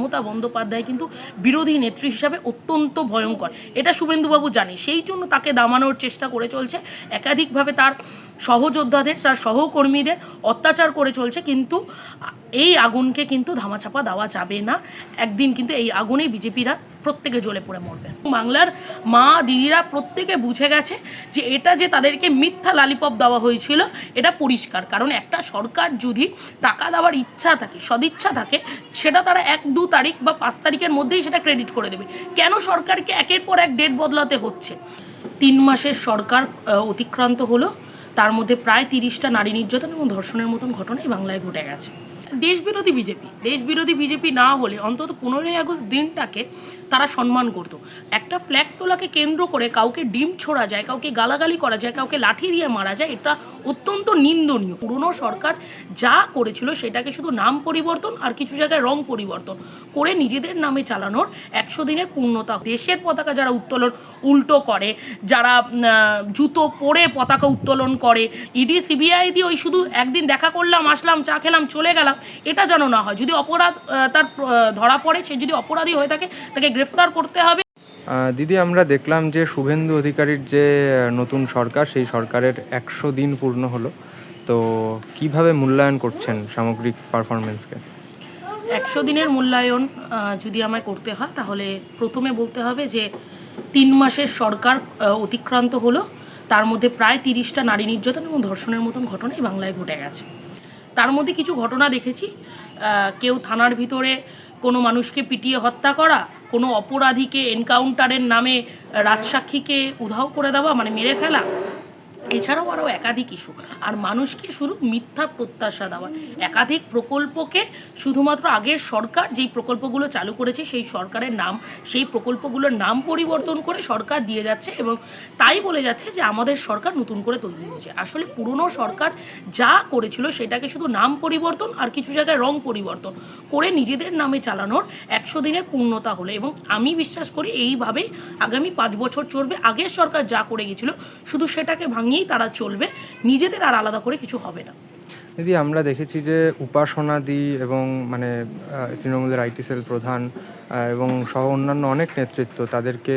মমতা বন্দ্যোপাধ্যায় কিন্তু বিরোধী নেত্রী হিসাবে অত্যন্ত ভয়ঙ্কর। এটা শুভেন্দুবাবু জানে, সেই জন্য তাকে দামানোর চেষ্টা করে চলছে। একাধিকভাবে তার সহযোদ্ধাদের, তার সহকর্মীদের অত্যাচার করে চলছে। কিন্তু এই আগুনকে কিন্তু ধামাচাপা দেওয়া যাবে না। একদিন কিন্তু এই আগুনেই বিজেপিরা প্রত্যেকে জ্বলে পড়ে মরবে। বাংলার মা দিদিরা প্রত্যেকে বুঝে গেছে যে এটা যে তাদেরকে মিথ্যা লালিপপ দেওয়া হয়েছিল এটা পরিষ্কার। কারণ একটা সরকার যদি টাকা দেওয়ার ইচ্ছা থাকে, সদিচ্ছা থাকে, সেটা তারা 1-2 তারিখ বা 5 তারিখের মধ্যেই সেটা ক্রেডিট করে দেবে। কেন সরকারকে একের পর এক ডেট বদলাতে হচ্ছে? 3 মাসের সরকার অতিক্রান্ত হলো, তার মধ্যে প্রায় 30টা নারী নির্যাতন এবং ধর্ষণের মতন ঘটনাই বাংলায় ঘটে গেছে। দেশবিরোধী বিজেপি না হলে অন্তত 15ই আগস্ট দিনটাকে তারা সম্মান করতো। একটা ফ্ল্যাগ তোলাকে কেন্দ্র করে কাউকে ডিম ছোড়া যায়, কাউকে গালাগালি করা যায়, কাউকে লাঠি দিয়ে মারা যায়, এটা অত্যন্ত নিন্দনীয়। পুরনো সরকার যা করেছিল সেটাকে শুধু নাম পরিবর্তন আর কিছু জায়গায় রং পরিবর্তন করে নিজেদের নামে চালানোর 100 দিনের পূর্ণতা। দেশের পতাকা যারা উত্তোলন উল্টো করে, যারা জুতো পরে পতাকা উত্তোলন করে, ইডি সিবিআই দিয়ে ওই শুধু একদিন দেখা করলাম, আসলাম, চা খেলাম, চলে গেলাম, এটা যেন না হয়। যদি অপরাধ তার ধরা পড়ে, সে যদি অপরাধী হয়ে থাকে, তাকে গ্রেফতার করতে হবে। দিদি, আমরা দেখলাম যে শুভেন্দু অধিকারীর যে নতুন সরকার, সেই সরকারের 100 দিন পূর্ণ হলো। তো কিভাবে মূল্যায়ন করছেন সামগ্রিক পারফরমেন্সকে? 100 দিনের মূল্যায়ন যদি আমায় করতে হয়, তাহলে প্রথমে বলতে হবে যে 3 মাসের সরকার অতিক্রান্ত হলো, তার মধ্যে প্রায় 30টা নারী নির্যাতন এবং ধর্ষণের মতন ঘটনাই বাংলায় ঘটে গেছে। তার মধ্যে কিছু ঘটনা দেখেছি, কেউ থানার ভিতরে কোনো মানুষকে পিটিয়ে হত্যা করা, কোনো অপরাধীকে এনকাউন্টারের নামে রাজসাক্ষীকে উধাও করে দেওয়া, মানে মেরে ফেলা, এছাড়াও আরও একাধিক ইস্যু। আর মানুষকে শুধু মিথ্যা প্রত্যাশা দেওয়া। একাধিক প্রকল্পকে শুধুমাত্র আগের সরকার যেই প্রকল্পগুলো চালু করেছে সেই সরকারের নাম, সেই প্রকল্পগুলোর নাম পরিবর্তন করে সরকার দিয়ে যাচ্ছে এবং তাই বলে যাচ্ছে যে আমাদের সরকার নতুন করে তৈরি হয়েছে। আসলে পুরনো সরকার যা করেছিল সেটাকে শুধু নাম পরিবর্তন আর কিছু জায়গায় রং পরিবর্তন করে নিজেদের নামে চালানোর 100 দিনের পূর্ণতা হলো। এবং আমি বিশ্বাস করি এইভাবেই আগামী 5 বছর চলবে। আগের সরকার যা করে গেছিল শুধু সেটাকে ভাঙিয়েই তারা চলবে, নিজেদের আর আলাদা করে কিছু হবে না। দিদি, আমরা দেখেছি যে উপাসনাদি এবং তৃণমূলের আইটি সেল প্রধান এবং সহ অন্যান্য অনেক নেতৃত্ব, তাদেরকে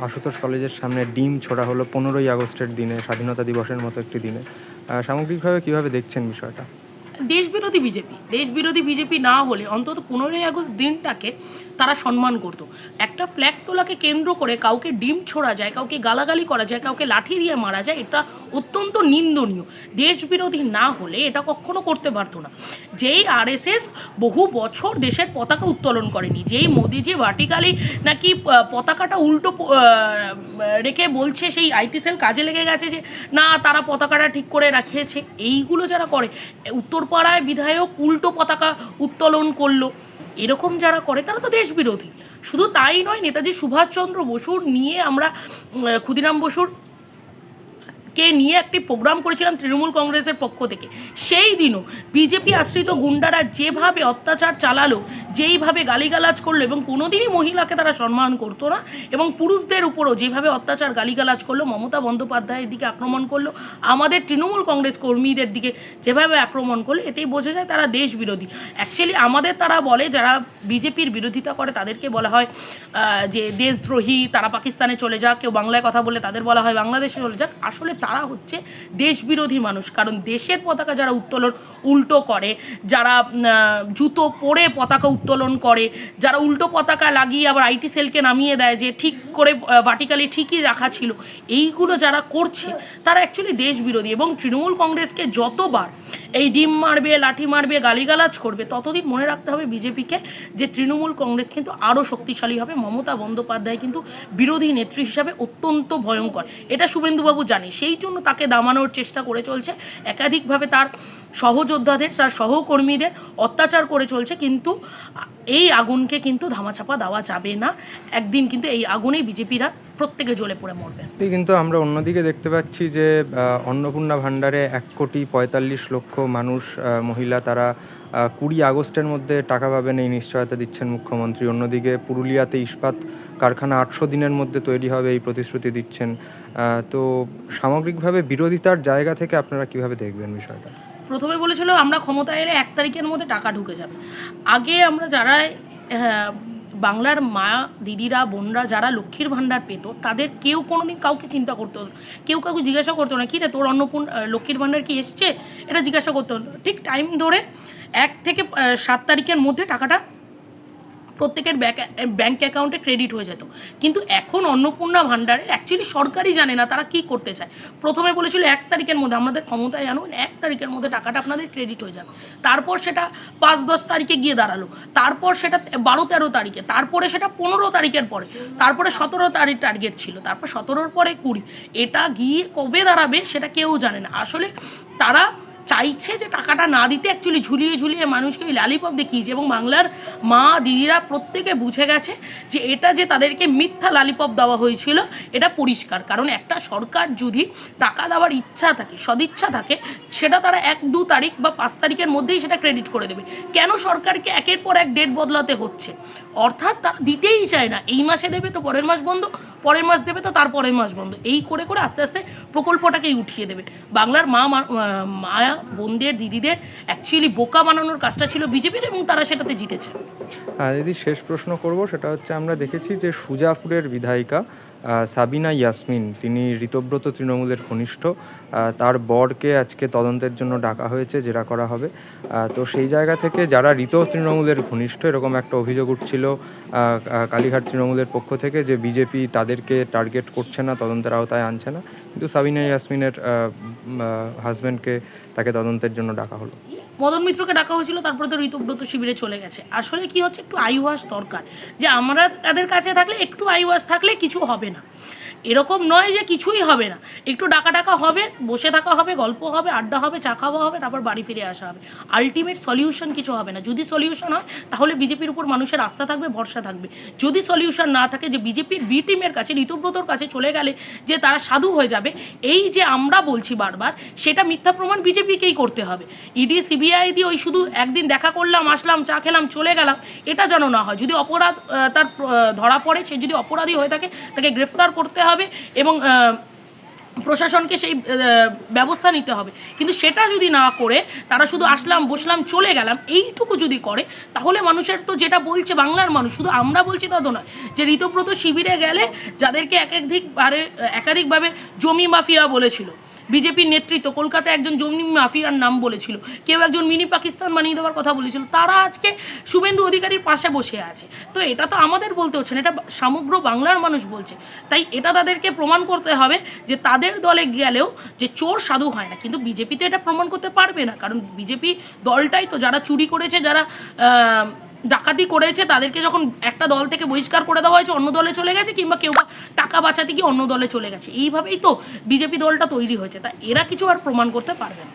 আশুতোষ কলেজের সামনে ডিম ছোড়া হলো 15ই আগস্টের দিনে, স্বাধীনতা দিবসের মতো একটি দিনে। সামগ্রিকভাবে কিভাবে দেখছেন বিষয়টা? দেশবিরোধী বিজেপি না হলে অন্তত 15ই আগস্ট দিনটাকে তারা সম্মান করতো। একটা ফ্ল্যাগ তোলাকে কেন্দ্র করে কাউকে ডিম ছোড়া যায়, কাউকে গালাগালি করা যায়, কাউকে লাঠি দিয়ে মারা যায়, এটা অত্যন্ত নিন্দনীয়। দেশবিরোধী না হলে এটা কখনো করতে পারতো না। যেই আরএসএস বহু বছর দেশের পতাকা উত্তোলন করেনি, যেই মোদিজি ভার্টিক্যালি নাকি পতাকাটা উল্টো রেখে বলছে সেই আইটি সেল কাজে লেগে গেছে যে না তারা পতাকাটা ঠিক করে রাখিয়েছে, এইগুলো যারা করে, উত্তরপাড়ায় বিধায়ক উল্টো পতাকা উত্তোলন করলো, এরকম যারা করে তারা তো দেশবিরোধী। শুধু তাই নয়, নেতাজি সুভাষচন্দ্র বসুর নিয়ে আমরা ক্ষুদিরাম বসুর কে নিয়ে একটি প্রোগ্রাম করেছিলাম তৃণমূল কংগ্রেসের পক্ষ থেকে। সেই দিনও বিজেপি আশ্রিত গুন্ডারা যেভাবে অত্যাচার চালালো, যেইভাবে গালিগালাজ করলো, এবং কোনোদিনই মহিলাকে তারা সম্মান করতো না, এবং পুরুষদের উপরও যেভাবে অত্যাচার গালিগালাজ করলো, মমতা বন্দ্যোপাধ্যায়ের দিকে আক্রমণ করলো, আমাদের তৃণমূল কংগ্রেস কর্মীদের দিকে যেভাবে আক্রমণ করলো, এতেই বোঝা যায় তারা দেশ বিরোধী। অ্যাকচুয়ালি আমাদের তারা বলে, যারা বিজেপির বিরোধিতা করে তাদেরকে বলা হয় যে দেশদ্রোহী, তারা পাকিস্তানে চলে যাক, কেউ বাংলায় কথা বলে তাদের বলা হয় বাংলাদেশে চলে যাক। আসলে তারা হচ্ছে দেশবিরোধী মানুষ। কারণ দেশের পতাকা যারা উত্তোলন উল্টো করে, যারা জুতো পরে পতাকা উত্তোলন করে, যারা উল্টো পতাকা লাগিয়ে আবার আইটি সেলকে নামিয়ে দেয় যে ঠিক করে ভার্টিক্যালি ঠিকই রাখা ছিল, এইগুলো যারা করছে তারা অ্যাকচুয়ালি দেশবিরোধী। এবং তৃণমূল কংগ্রেসকে যতবার এই ডিম মারবে, লাঠি মারবে, গালিগালাজ করবে, ততদিন মনে রাখতে হবে বিজেপিকে যে তৃণমূল কংগ্রেস কিন্তু আরও শক্তিশালী হবে। মমতা বন্দ্যোপাধ্যায় কিন্তু বিরোধী নেত্রী হিসাবে অত্যন্ত ভয়ঙ্কর। এটা শুভেন্দুবাবু জানে, সেই জন্য তাকে দামানোর চেষ্টা করে চলছে। একাধিকভাবে তার সহযোদ্ধাদের, তার সহকর্মীদের অত্যাচার করে চলছে। কিন্তু এই আগুনকে কিন্তু ধামাচাপা দেওয়া যাবে না। একদিন কিন্তু এই আগুনেই বিজেপিরা প্রত্যেকে জ্বলে পড়ে মরবে। কিন্তু আমরা অন্যদিকে দেখতে পাচ্ছি যে অন্নপূর্ণা ভাণ্ডারে 1,45,00,000 মানুষ, মহিলা, তারা 20 আগস্টের মধ্যে টাকা পাবেন, এই নিশ্চয়তা দিচ্ছেন মুখ্যমন্ত্রী। অন্যদিকে পুরুলিয়াতে ইস্পাত কারখানা 800 দিনের মধ্যে তৈরি হবে, এই প্রতিশ্রুতি দিচ্ছেন। তো সামগ্রিকভাবে বিরোধিতার জায়গা থেকে আপনারা কিভাবে দেখবেন বিষয়টা? প্রথমে বলেছিল আমরা ক্ষমতায় এলে 1 তারিখের মধ্যে টাকা ঢুকে যাবে। আগে আমরা যারা হ্যাঁ, বাংলার মা দিদিরা বোনরা যারা লক্ষ্মীর ভাণ্ডার পেত তাদের কেউ কোনোদিন কাউকে চিন্তা করতো না, কেউ কাউকে জিজ্ঞাসা করতো না, কী রে তোর লক্ষ্মীর ভাণ্ডার কি এসছে, এটা জিজ্ঞাসা করতো না। ঠিক টাইম ধরে 1 থেকে 7 তারিখের মধ্যে টাকাটা প্রত্যেকের ব্যাঙ্ক অ্যাকাউন্টে ক্রেডিট হয়ে যেত। কিন্তু এখন অন্নপূর্ণা ভাণ্ডারে অ্যাকচুয়ালি সরকারই জানে না তারা কি করতে চায়। প্রথমে বলেছিল 1 তারিখের মধ্যে, আমাদের ক্ষমতায় জানুন 1 তারিখের মধ্যে টাকাটা আপনাদের ক্রেডিট হয়ে যাবে। তারপর সেটা 5-10 তারিখে গিয়ে দাঁড়ালো, তারপর সেটা 12-13 তারিখে, তারপরে সেটা 15 তারিখের পরে, তারপরে 17 তারিখ টার্গেট ছিল, তারপর 17-র পরে 20। এটা গিয়ে কবে দাঁড়াবে সেটা কেউ জানে না। আসলে তারা চাইছে যে টাকাটা না দিতে, অ্যাকচুয়ালি ঝুলিয়ে ঝুলিয়ে মানুষকে ওই লালিপপ দেখিয়েছে। এবং বাংলার মা দিদিরা প্রত্যেকে বুঝে গেছে যে এটা যে তাদেরকে মিথ্যা লালিপপ দেওয়া হয়েছিল এটা পরিষ্কার। কারণ একটা সরকার যদি টাকা দেওয়ার ইচ্ছা থাকে, সদিচ্ছা থাকে, সেটা তারা 1-2 তারিখ বা 5 তারিখের মধ্যেই সেটা ক্রেডিট করে দেবে। কেন সরকারকে একের পর এক ডেট বদলাতে হচ্ছে? অর্থাৎ তারা দিতেই চায় না। এই মাসে দেবে তো পরের মাস বন্ধ, পরের মাস দেবে তো তার পরের মাস বন্ধ, এই করে করে আস্তে আস্তে প্রকল্পটাকেই উঠিয়ে দেবে। বাংলার মায়া বোনদের দিদিদের অ্যাকচুয়ালি বোকা বানানোর কাজটা ছিল বিজেপির, এবং তারা সেটাতে জিতেছে। দিদি, শেষ প্রশ্ন করব, সেটা হচ্ছে আমরা দেখেছি যে সুজাপুরের বিধায়িকা সাবিনা ইয়াসমিন, তিনি ঋতব্রত তৃণমূলের ঘনিষ্ঠ, তার বরকে আজকে তদন্তের জন্য ডাকা হয়েছে, জেরা করা হবে। তো সেই জায়গা থেকে যারা তৃণমূলের ঘনিষ্ঠ, এরকম একটা অভিযোগ উঠছিল কালীঘাট তৃণমূলের পক্ষ থেকে যে বিজেপি তাদেরকে টার্গেট করছে না, তদন্তের আওতায় আনছে না, কিন্তু সাবিনা ইয়াসমিনের হাজব্যান্ডকে তাকে তদন্তের জন্য ডাকা হলো। মদন মিত্রকে ডাকা হয়েছিল, তারপরে তো ঋতব্রত শিবিরে চলে গেছে। আসলে কি হচ্ছে, একটু আইওয়াস দরকার, যে আমরা তাদের কাছে থাকলে, একটু আইওয়াস থাকলে কিছু হবে না। এরকম নয় যে কিছুই হবে না, একটু ডাকা হবে, বসে থাকা হবে, গল্প হবে, আড্ডা হবে, চা খাওয়া হবে, তারপর বাড়ি ফিরে আসা হবে। আলটিমেট সলিউশন কিছু হবে না। যদি সলিউশন হয় তাহলে বিজেপির উপর মানুষের আস্থা থাকবে, ভরসা থাকবে। যদি সলিউশন না থাকে, যে বিজেপির বি টিমের কাছে, ঋতব্রতর কাছে চলে গেলে যে তারা সাধু হয়ে যাবে, এই যে আমরা বলছি বারবার, সেটা মিথ্যা প্রমাণ বিজেপিকেই করতে হবে। ইডি সিবিআই দিয়ে ওই শুধু একদিন দেখা করলাম, আসলাম, চা খেলাম, চলে গেলাম, এটা যেন না হয়। যদি অপরাধ তার ধরা পড়ে, সে যদি অপরাধী হয়ে থাকে, তাকে গ্রেফতার করতে হবে এবং প্রশাসনকে সেই ব্যবস্থা নিতে হবে। কিন্তু সেটা যদি না করে তারা শুধু আসলাম, বসলাম, চলে গেলাম, এইটুকু যদি করে, তাহলে মানুষের তো যেটা বলছে বাংলার মানুষ, শুধু আমরা বলছি তা তো নয়, যে ঋতব্রত শিবিরে গেলে যাদেরকে একাধিকভাবে জমি মাফিয়া বলেছিল বিজেপির নেতৃত্ব, কলকাতায় একজন জমি মাফিয়ার নাম বলেছিল, কেউ একজন মিনি পাকিস্তান বানিয়ে দেওয়ার কথা বলেছিল, তারা আজকে শুভেন্দু অধিকারীর পাশে বসে আছে। তো এটা তো আমাদের বলতে হচ্ছে না, এটা সমগ্র বাংলার মানুষ বলছে। তাই এটা তাদেরকে প্রমাণ করতে হবে যে তাদের দলে গেলেও যে চোর সাধু হয় না। কিন্তু বিজেপিতে এটা প্রমাণ করতে পারবে না, কারণ বিজেপি দলটাই তো যারা চুরি করেছে, যারা ডাকাতি করেছে, তাদেরকে যখন একটা দল থেকে বহিষ্কার করে দেওয়া হয়েছে, অন্য দলে চলে গেছে, কিংবা কেউ টাকা বাঁচাতে গিয়ে অন্য দলে চলে গেছে। এইভাবেই তো বিজেপি দলটা তৈরি হয়েছে। তা এরা কিছু আর প্রমাণ করতে পারবে না।